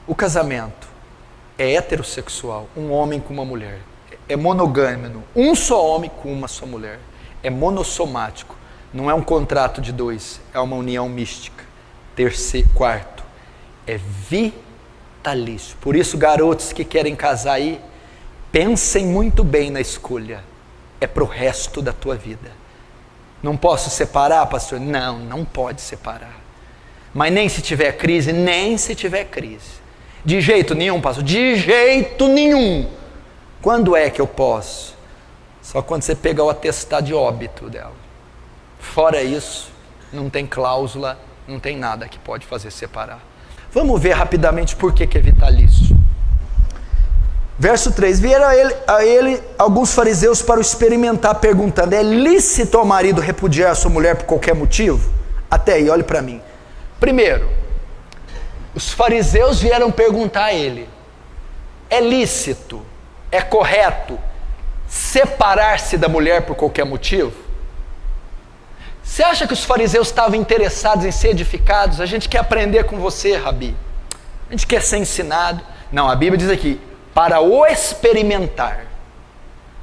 O casamento é heterossexual, um homem com uma mulher. É monogâmico, um só homem com uma só mulher. É monossomático, não é um contrato de dois, é uma união mística. Quarto, é vitalício. Por isso, garotos que querem casar aí, pensem muito bem na escolha. É pro resto da tua vida. Não posso separar, pastor? Não, não pode separar. Mas nem se tiver crise, nem se tiver crise. De jeito nenhum, pastor, de jeito nenhum. Quando é que eu posso? Só quando você pegar o atestado de óbito dela. Fora isso, não tem cláusula, não tem nada que pode fazer separar. Vamos ver rapidamente por que é vitalício. Verso 3, vieram a ele alguns fariseus para o experimentar, perguntando, é lícito ao marido repudiar a sua mulher por qualquer motivo? Até aí, olhe para mim. Primeiro, os fariseus vieram perguntar a ele, é lícito, é correto separar-se da mulher por qualquer motivo? Você acha que os fariseus estavam interessados em ser edificados? A gente quer aprender com você, Rabi. A gente quer ser ensinado. Não, a Bíblia diz aqui, para o experimentar.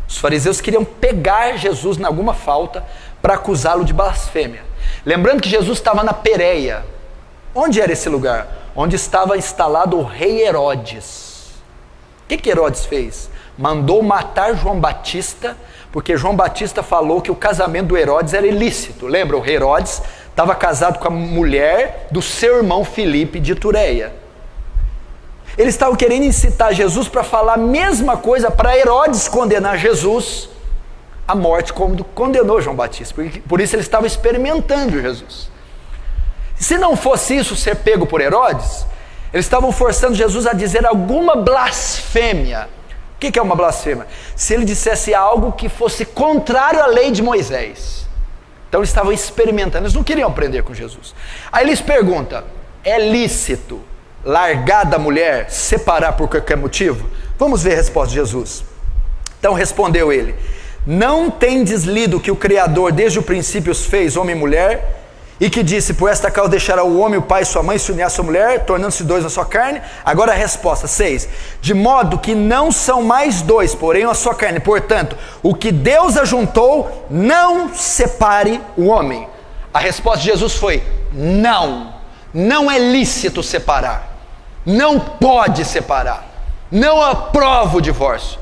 Os fariseus queriam pegar Jesus em alguma falta para acusá-lo de blasfêmia. Lembrando que Jesus estava na Pérea. Onde era esse lugar? Onde estava instalado o rei Herodes. O que Herodes fez? Mandou matar João Batista, porque João Batista falou que o casamento do Herodes era ilícito. Lembra? O Herodes estava casado com a mulher do seu irmão Filipe de Itureia. Eles estavam querendo incitar Jesus para falar a mesma coisa para Herodes condenar Jesus à morte, como condenou João Batista. Por isso eles estavam experimentando Jesus. Se não fosse isso ser pego por Herodes, eles estavam forçando Jesus a dizer alguma blasfêmia. O que é uma blasfêmia? Se ele dissesse algo que fosse contrário à lei de Moisés. Então eles estavam experimentando, eles não queriam aprender com Jesus. Aí eles perguntam, é lícito largar da mulher, separar por qualquer motivo? Vamos ver a resposta de Jesus. Então respondeu ele, não tendes lido que o Criador desde o princípio os fez homem e mulher, e que disse, por esta causa deixará o homem, o pai e sua mãe, se unir à sua mulher, tornando-se dois na sua carne? Agora a resposta, 6, de modo que não são mais dois, porém a sua carne, portanto, o que Deus ajuntou, não separe o homem. A resposta de Jesus foi, não é lícito separar, não pode separar, não aprova o divórcio.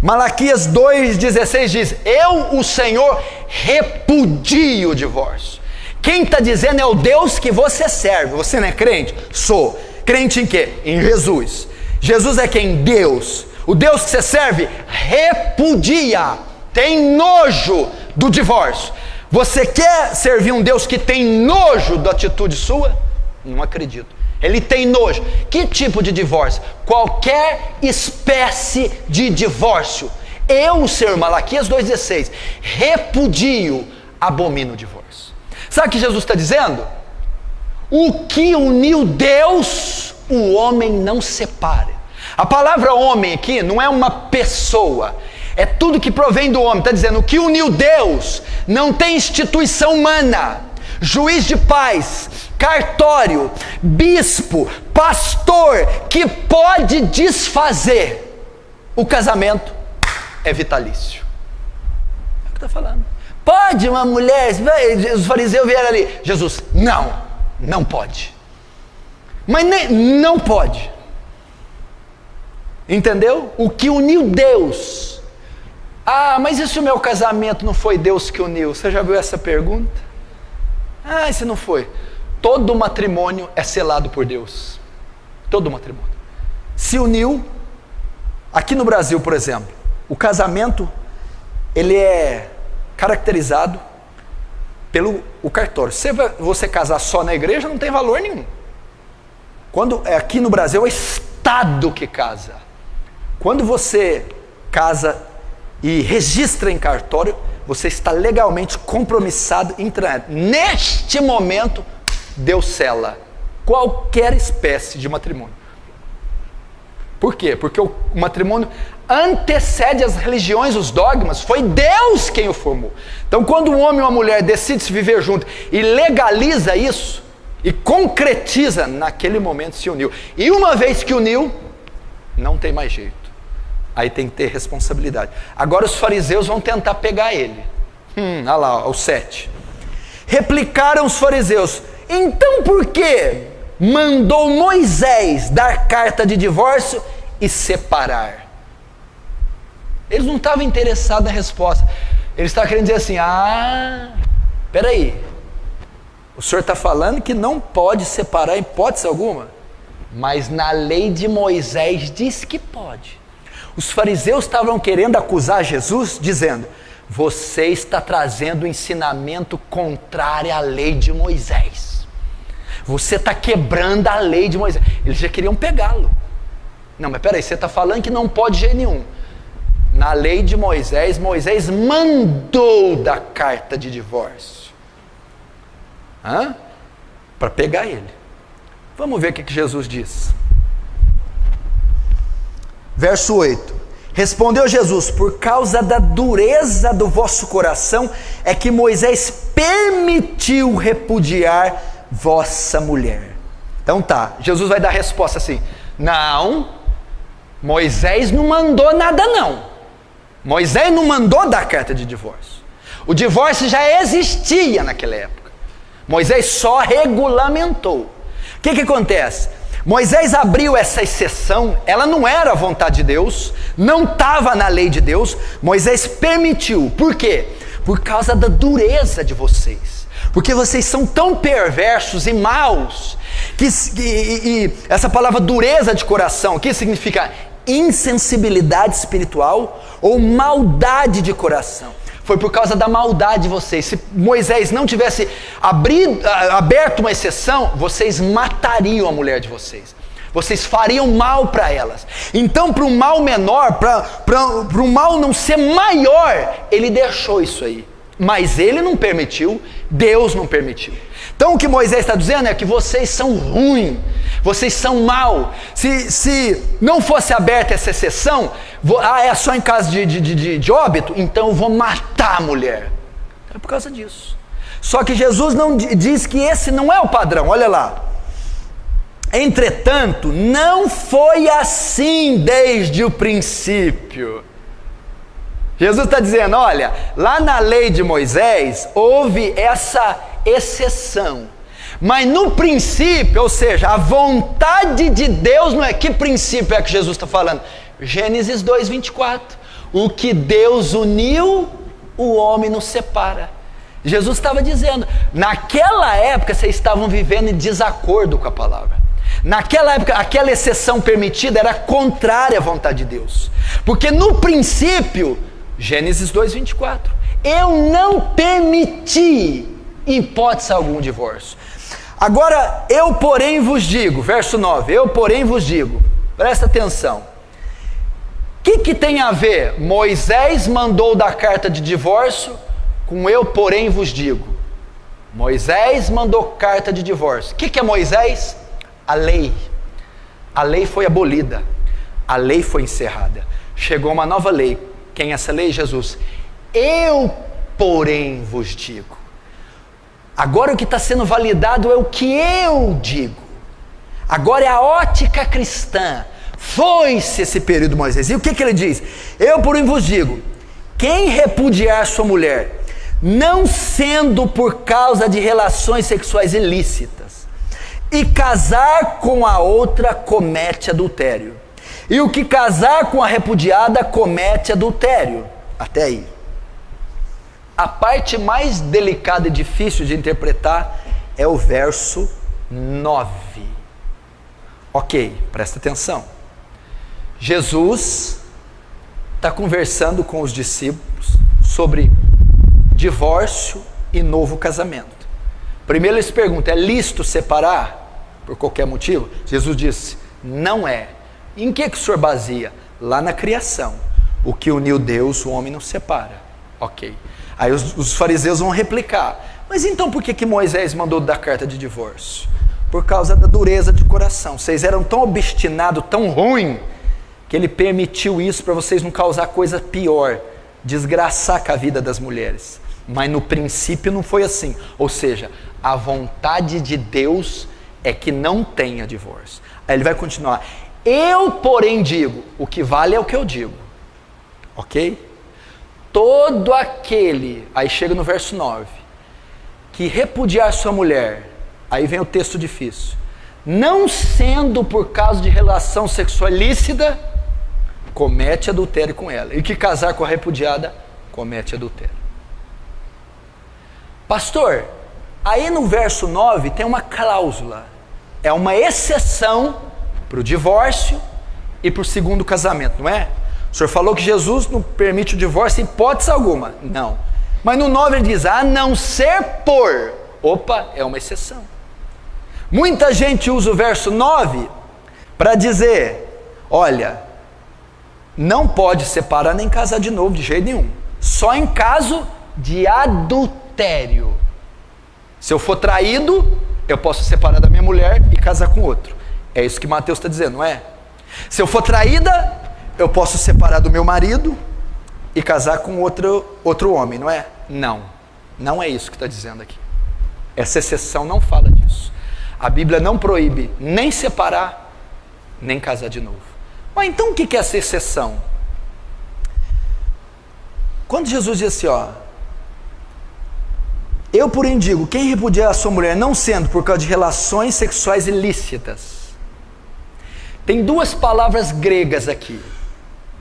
Malaquias 2,16 diz, eu, o Senhor, repudio o divórcio. Quem está dizendo é o Deus que você serve. Você não é crente? Sou. Crente em quê? Em Jesus. Jesus é quem? Deus. O Deus que você serve repudia, tem nojo do divórcio. Você quer servir um Deus que tem nojo da atitude sua? Não acredito. Ele tem nojo. Que tipo de divórcio? Qualquer espécie de divórcio. Eu, o Senhor, Malaquias 2,16, repudio, abomino o divórcio. Sabe o que Jesus está dizendo? O que uniu Deus, o homem não separa. A palavra homem aqui não é uma pessoa, é tudo que provém do homem. Está dizendo, o que uniu Deus não tem instituição humana, juiz de paz, cartório, bispo, pastor, que pode desfazer. O casamento é vitalício. É o que está falando. Pode uma mulher, os fariseus vieram ali, Jesus, não pode. Mas não pode. Entendeu? O que uniu Deus. Ah, mas e se o meu casamento não foi Deus que uniu? Você já viu essa pergunta? Ah, e se não foi? Todo matrimônio é selado por Deus. Todo matrimônio. Se uniu, aqui no Brasil, por exemplo, o casamento, ele é caracterizado pelo cartório. Se você casar só na igreja, não tem valor nenhum. Quando aqui no Brasil é o Estado que casa. Quando você casa e registra em cartório, você está legalmente compromissado em trânsito. Neste momento, Deus sela qualquer espécie de matrimônio. Por quê? Porque o matrimônio antecede as religiões, os dogmas, foi Deus quem o formou. Então quando um homem e uma mulher decidem se viver juntos e legaliza isso, E concretiza, naquele momento se uniu. E uma vez que uniu, não tem mais jeito. Aí tem que ter responsabilidade. Agora os fariseus vão tentar pegar ele. Olha lá, o 7. Replicaram os fariseus: então por que mandou Moisés dar carta de divórcio e separar? Eles não estavam interessados na resposta. Eles estavam querendo dizer assim: peraí, o senhor está falando que não pode separar em hipótese alguma, mas na lei de Moisés diz que pode. Os fariseus estavam querendo acusar Jesus, dizendo: você está trazendo um ensinamento contrário à lei de Moisés. Você está quebrando a lei de Moisés. Eles já queriam pegá-lo. Não, mas peraí, você está falando que não pode de jeito nenhum. Na lei de Moisés, Moisés mandou da carta de divórcio. Para pegar ele. Vamos ver o que Jesus diz. Verso 8. Respondeu Jesus: por causa da dureza do vosso coração é que Moisés permitiu repudiar vossa mulher. Então tá, Jesus vai dar a resposta assim: não, Moisés não mandou nada não. Moisés não mandou dar carta de divórcio. O divórcio já existia naquela época. Moisés só regulamentou. O que acontece? Moisés abriu essa exceção, ela não era a vontade de Deus, não estava na lei de Deus, Moisés permitiu. Por quê? Por causa da dureza de vocês. Porque vocês são tão perversos e maus, e essa palavra dureza de coração, que significa insensibilidade espiritual ou maldade de coração. Foi por causa da maldade de vocês. Se Moisés não tivesse aberto uma exceção, vocês matariam a mulher de vocês. Vocês fariam mal para elas. Então, para um mal menor, para um mal não ser maior, ele deixou isso aí. Mas ele não permitiu, Deus não permitiu. Então o que Moisés está dizendo é que vocês são ruins, vocês são mal. Se não fosse aberta essa exceção, é só em caso de óbito, então eu vou matar a mulher. É por causa disso. Só que Jesus não diz que esse não é o padrão, olha lá. Entretanto, não foi assim desde o princípio. Jesus está dizendo: olha, lá na lei de Moisés houve essa exceção, mas no princípio, ou seja, a vontade de Deus não é. Que princípio é que Jesus está falando? Gênesis 2:24, o que Deus uniu, o homem não separa. Jesus estava dizendo, naquela época vocês estavam vivendo em desacordo com a palavra. Naquela época, aquela exceção permitida era contrária à vontade de Deus, porque no princípio, Gênesis 2:24, eu não permiti em hipótese algum divórcio. Agora, eu porém vos digo, verso 9, eu porém vos digo, presta atenção, o que tem a ver Moisés mandou dar carta de divórcio com eu porém vos digo? Moisés mandou carta de divórcio. O que é Moisés? A lei. A lei foi abolida, a lei foi encerrada, chegou uma nova lei. Quem é essa lei? Jesus. Eu porém vos digo. Agora o que está sendo validado é o que eu digo. Agora é a ótica cristã. Foi-se esse período de Moisés. E o que ele diz? Eu porém vos digo, quem repudiar sua mulher, não sendo por causa de relações sexuais ilícitas, e casar com a outra, comete adultério. E o que casar com a repudiada, comete adultério. Até aí. A parte mais delicada e difícil de interpretar é o verso 9. Ok, presta atenção. Jesus está conversando com os discípulos sobre divórcio e novo casamento. Primeiro eles perguntam, é lícito separar por qualquer motivo? Jesus disse, não é. Em que o senhor baseia? Lá na criação. O que uniu Deus, o homem não separa. Ok. Aí os fariseus vão replicar, mas então por que Moisés mandou dar carta de divórcio? Por causa da dureza de coração. Vocês eram tão obstinados, tão ruim, que ele permitiu isso para vocês não causar coisa pior, desgraçar com a vida das mulheres. Mas no princípio não foi assim. Ou seja, A vontade de Deus é que não tenha divórcio. Aí ele vai continuar. Eu, porém, digo, o que vale é o que eu digo. Ok? Todo aquele, aí chega no verso 9, que repudiar sua mulher, aí vem o texto difícil, não sendo por causa de relação sexual ilícita, comete adultério com ela. E que casar com a repudiada, comete adultério. Pastor, aí no verso 9 tem uma cláusula. É uma exceção para o divórcio e para o segundo casamento, não é? O senhor falou que Jesus não permite o divórcio em hipótese alguma. Não. Mas no 9 ele diz, a não ser por. Opa, é uma exceção. Muita gente usa o verso 9 para dizer, olha, não pode separar nem casar de novo de jeito nenhum. Só em caso de adultério. Se eu for traído, eu posso separar da minha mulher e casar com outro. É isso que Mateus está dizendo, não é? Se eu for traída, eu posso separar do meu marido e casar com outro homem, não é? Não, não é isso que está dizendo aqui. Essa exceção não fala disso. A Bíblia não proíbe nem separar, nem casar de novo. Mas então o que é essa exceção? Quando Jesus diz assim, ó, eu porém digo, quem repudiar a sua mulher não sendo por causa de relações sexuais ilícitas. Tem duas palavras gregas aqui.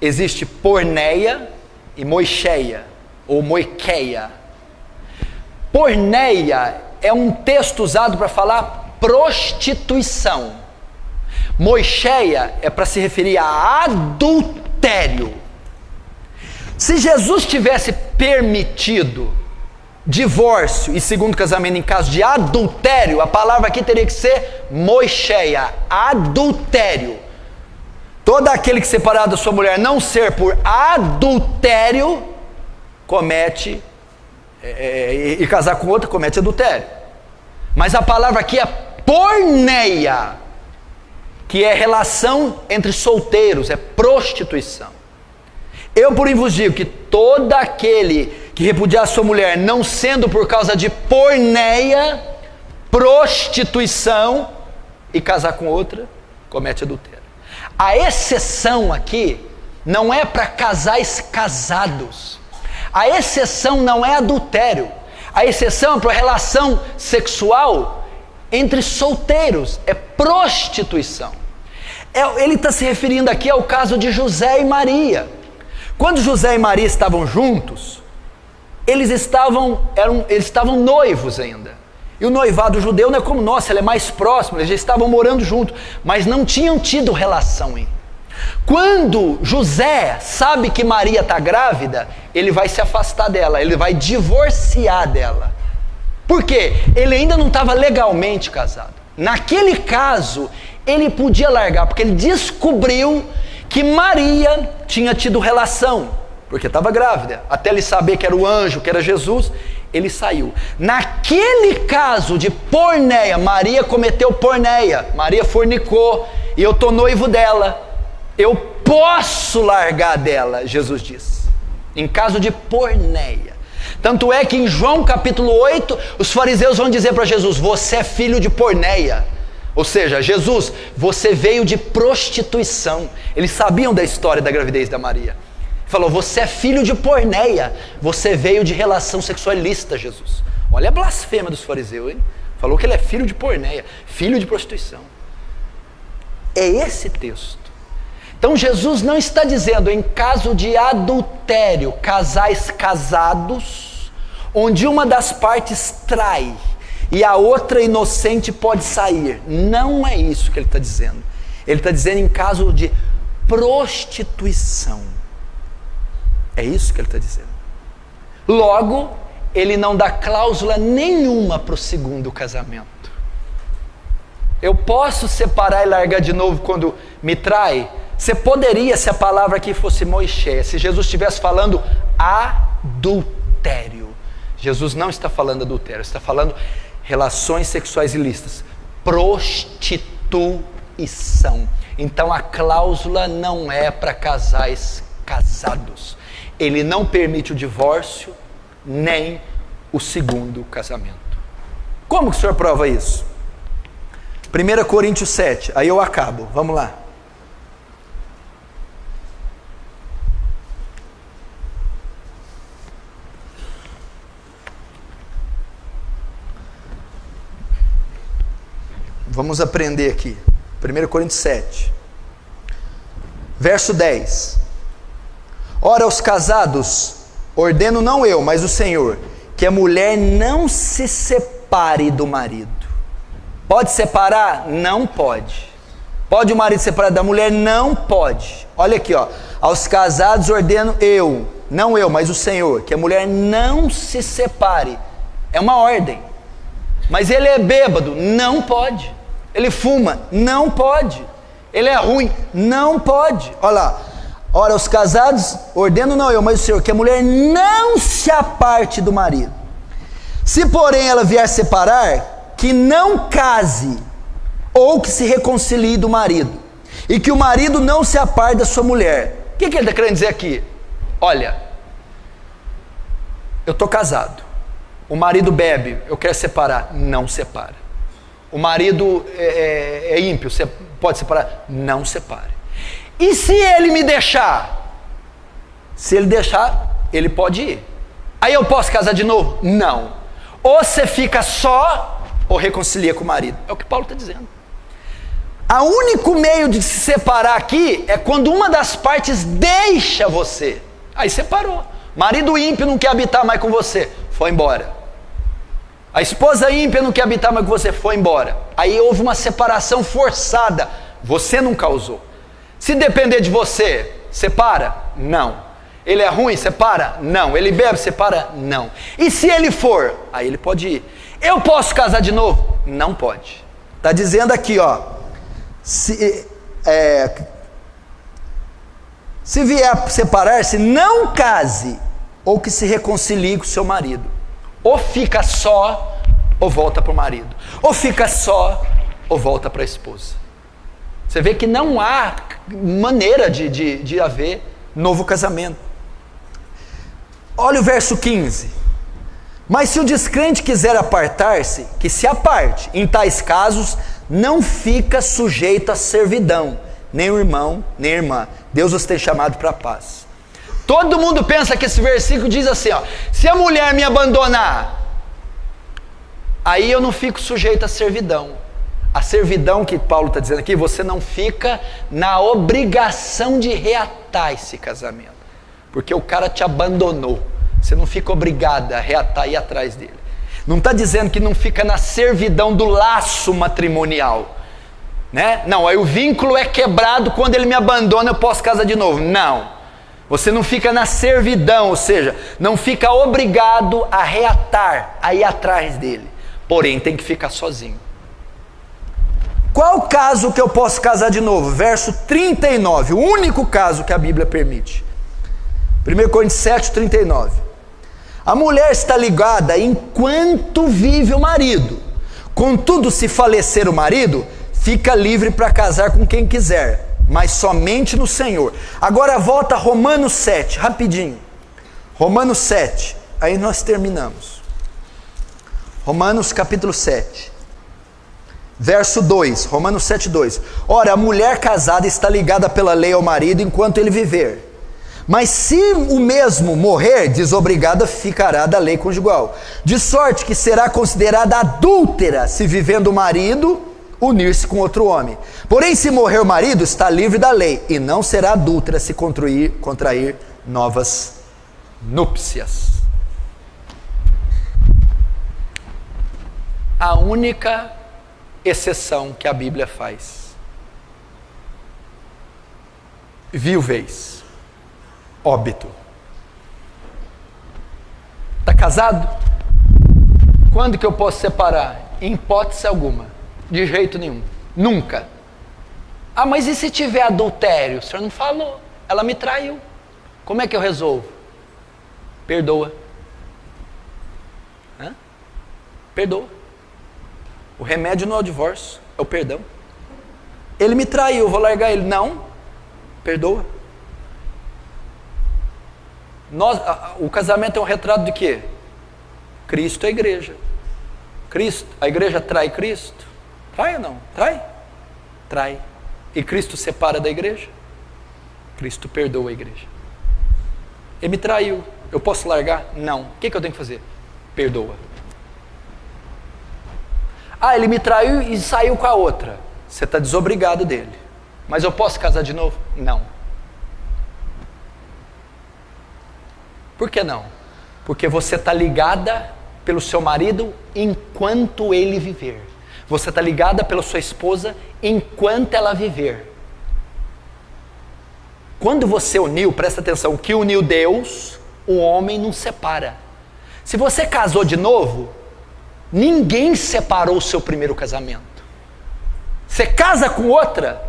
Existe porneia e moicheia, ou moikeia. Porneia é um texto usado para falar prostituição. Moicheia é para se referir a adultério. Se Jesus tivesse permitido divórcio e segundo casamento em caso de adultério, a palavra aqui teria que ser moicheia, adultério. Todo aquele que separar da sua mulher não ser por adultério, comete, e casar com outra, comete adultério. Mas a palavra aqui é porneia, que é relação entre solteiros, é prostituição. Eu, porém, vos digo que todo aquele que repudiar a sua mulher, não sendo por causa de porneia, prostituição, e casar com outra, comete adultério. A exceção aqui não é para casais casados. A exceção não é adultério. A exceção é para relação sexual entre solteiros, é prostituição. Ele está se referindo aqui ao caso de José e Maria. Quando José e Maria estavam juntos, eles estavam noivos ainda. E o noivado judeu não é como nós, ele é mais próximo, eles já estavam morando juntos, mas não tinham tido relação ainda. Quando José sabe que Maria está grávida, ele vai se afastar dela, ele vai divorciar dela. Por quê? Ele ainda não estava legalmente casado. Naquele caso, ele podia largar, porque ele descobriu que Maria tinha tido relação, porque estava grávida. Até ele saber que era o anjo, que era Jesus, ele saiu. Naquele caso de porneia, Maria cometeu porneia, Maria fornicou, e eu estou noivo dela, eu posso largar dela, Jesus diz, em caso de porneia. Tanto é que em João capítulo 8, os fariseus vão dizer para Jesus, você é filho de porneia. Ou seja, Jesus, você veio de prostituição. Eles sabiam da história da gravidez da Maria. Falou, você é filho de porneia, você veio de relação sexual ilícita, Jesus. Olha a blasfêmia dos fariseus, hein? Falou que ele é filho de porneia, filho de prostituição. É esse texto. Então Jesus não está dizendo em caso de adultério, casais casados, onde uma das partes trai e a outra inocente pode sair. Não é isso que ele está dizendo. Ele está dizendo em caso de prostituição. É isso que ele está dizendo. Logo, ele não dá cláusula nenhuma para o segundo casamento. Eu posso separar e largar de novo quando me trai? Você poderia, se a palavra aqui fosse moicheia, se Jesus estivesse falando adultério. Jesus não está falando adultério, está falando relações sexuais ilícitas, prostituição. Então a cláusula não é para casais casados. Ele não permite o divórcio, nem o segundo casamento. Como que o senhor prova isso? 1 Coríntios 7, aí eu acabo, vamos lá. Vamos aprender aqui. 1 Coríntios 7, verso 10. Ora, aos casados, ordeno não eu, mas o Senhor, que a mulher não se separe do marido. Pode separar? Não pode. Pode o marido separar da mulher? Não pode. Olha aqui, ó. Aos casados ordeno eu, não eu, mas o Senhor, que a mulher não se separe. É uma ordem. Mas ele é bêbado? Não pode. Ele fuma? Não pode. Ele é ruim? Não pode. Olha lá. Ora, os casados, ordeno não eu, mas o Senhor, que a mulher não se aparte do marido. Se porém ela vier separar, que não case, ou que se reconcilie do marido, e que o marido não se aparte da sua mulher. O que ele está querendo dizer aqui? Olha, eu estou casado, o marido bebe, eu quero separar, não separa. O marido é ímpio, você pode separar? Não separe. E se ele me deixar? Se ele deixar, ele pode ir. Aí eu posso casar de novo? Não. Ou você fica só, ou reconcilia com o marido. É o que Paulo está dizendo. O único meio de se separar aqui é quando uma das partes deixa você. Aí separou. Marido ímpio não quer habitar mais com você, foi embora. A esposa ímpia não quer habitar mais com você, foi embora. Aí houve uma separação forçada, você não causou. Se depender de você, separa? Não. Ele é ruim? Separa? Não. Ele bebe? Separa? Não. E se ele for? Aí ele pode ir. Eu posso casar de novo? Não pode. Está dizendo aqui, ó. Se vier separar-se, não case, ou que se reconcilie com o seu marido. Ou fica só, ou volta para o marido. Ou fica só, ou volta para a esposa. Você vê que não há maneira de haver novo casamento. Olha o verso 15. Mas se o descrente quiser apartar-se, que se aparte. Em tais casos, não fica sujeito à servidão, nem o irmão, nem a irmã. Deus os tem chamado para a paz. Todo mundo pensa que esse versículo diz assim, ó, se a mulher me abandonar, aí eu não fico sujeito à servidão. A servidão que Paulo está dizendo aqui, você não fica na obrigação de reatar esse casamento, porque o cara te abandonou. Você não fica obrigada a reatar e ir atrás dele. Não está dizendo que não fica na servidão do laço matrimonial, né? Não, aí o vínculo é quebrado, quando ele me abandona eu posso casar de novo. Não. Você não fica na servidão, ou seja, não fica obrigado a reatar, a ir atrás dele. Porém, tem que ficar sozinho. Qual caso que eu posso casar de novo? Verso 39, o único caso que a Bíblia permite. 1 Coríntios 7, 39. A mulher está ligada enquanto vive o marido. Contudo, se falecer o marido, fica livre para casar com quem quiser, mas somente no Senhor. Agora volta a Romanos 7, rapidinho. Romanos 7, aí nós terminamos. Romanos capítulo 7, verso 2, Romanos 7, 2. Ora, a mulher casada está ligada pela lei ao marido enquanto ele viver. Mas se o mesmo morrer, desobrigada ficará da lei conjugal. De sorte que será considerada adúltera se vivendo o marido unir-se com outro homem. Porém, se morrer o marido, está livre da lei, e não será adúltera se contrair novas núpcias. A única exceção que a Bíblia faz: viuvez, óbito. Está casado? Quando que eu posso separar? Em hipótese alguma, de jeito nenhum, nunca. Ah, mas e se tiver adultério? O senhor não falou, ela me traiu, como é que eu resolvo? Perdoa. Perdoa. O remédio não é o divórcio, é o perdão. Ele me traiu, vou largar ele. Não, perdoa. O casamento é um retrato de quê? Cristo é a igreja. Cristo, a igreja trai Cristo? Trai ou não? Trai? Trai. E Cristo separa da igreja? Cristo perdoa a igreja. Ele me traiu, eu posso largar? Não. O que eu tenho que fazer? Perdoa. Ah, ele me traiu e saiu com a outra. Você está desobrigado dele. Mas eu posso casar de novo? Não. Por que não? Porque você está ligada pelo seu marido enquanto ele viver. Você está ligada pela sua esposa enquanto ela viver. Quando você uniu, presta atenção, o que uniu Deus, o homem não separa. Se você casou de novo, ninguém separou o seu primeiro casamento. Você casa com outra,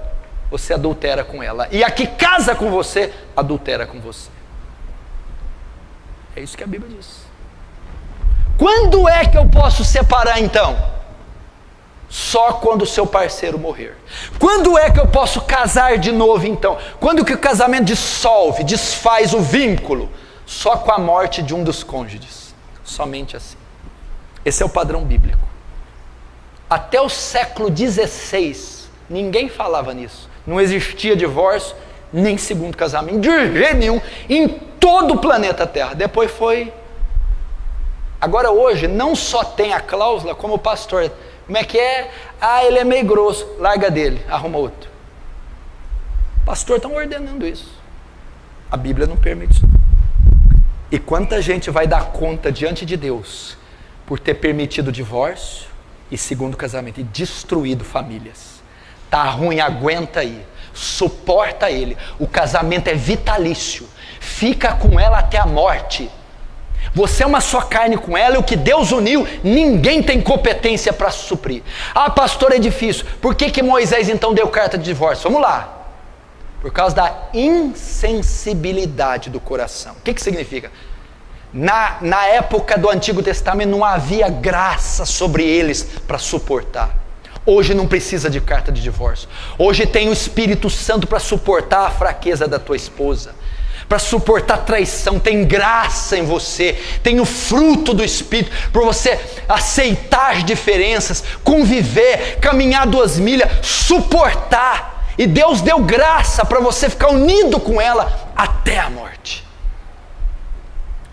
você adultera com ela. E a que casa com você, adultera com você. É isso que a Bíblia diz. Quando é que eu posso separar então? Só quando o seu parceiro morrer. Quando é que eu posso casar de novo então? Quando que o casamento dissolve, desfaz o vínculo? Só com a morte de um dos cônjuges. Somente assim. Esse é o padrão bíblico. Até o século XVI, ninguém falava nisso. Não existia divórcio, nem segundo casamento, de jeito nenhum, em todo o planeta Terra. Depois foi... Agora hoje, não só tem a cláusula, como o pastor... Como é que é? Ah, ele é meio grosso, larga dele, arruma outro. Pastor, estão ordenando isso. A Bíblia não permite isso. E quanta gente vai dar conta diante de Deus por ter permitido o divórcio e segundo casamento e destruído famílias. Tá ruim, aguenta aí, suporta ele. O casamento é vitalício, fica com ela até a morte. Você é uma só carne com ela, e o que Deus uniu, ninguém tem competência para suprir. Ah, pastor, é difícil. Por que Moisés então deu carta de divórcio? Vamos lá. Por causa da insensibilidade do coração. O que significa? Na época do Antigo Testamento não havia graça sobre eles para suportar. Hoje não precisa de carta de divórcio. Hoje tem o Espírito Santo para suportar a fraqueza da tua esposa, para suportar traição. Tem graça em você, tem o fruto do Espírito, para você aceitar as diferenças, conviver, caminhar 2 milhas, suportar. E Deus deu graça para você ficar unido com ela até a morte.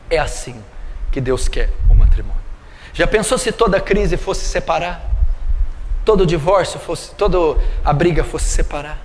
É assim que Deus quer o matrimônio. Já pensou se toda crise fosse separar? Todo divórcio fosse, toda a briga fosse separar?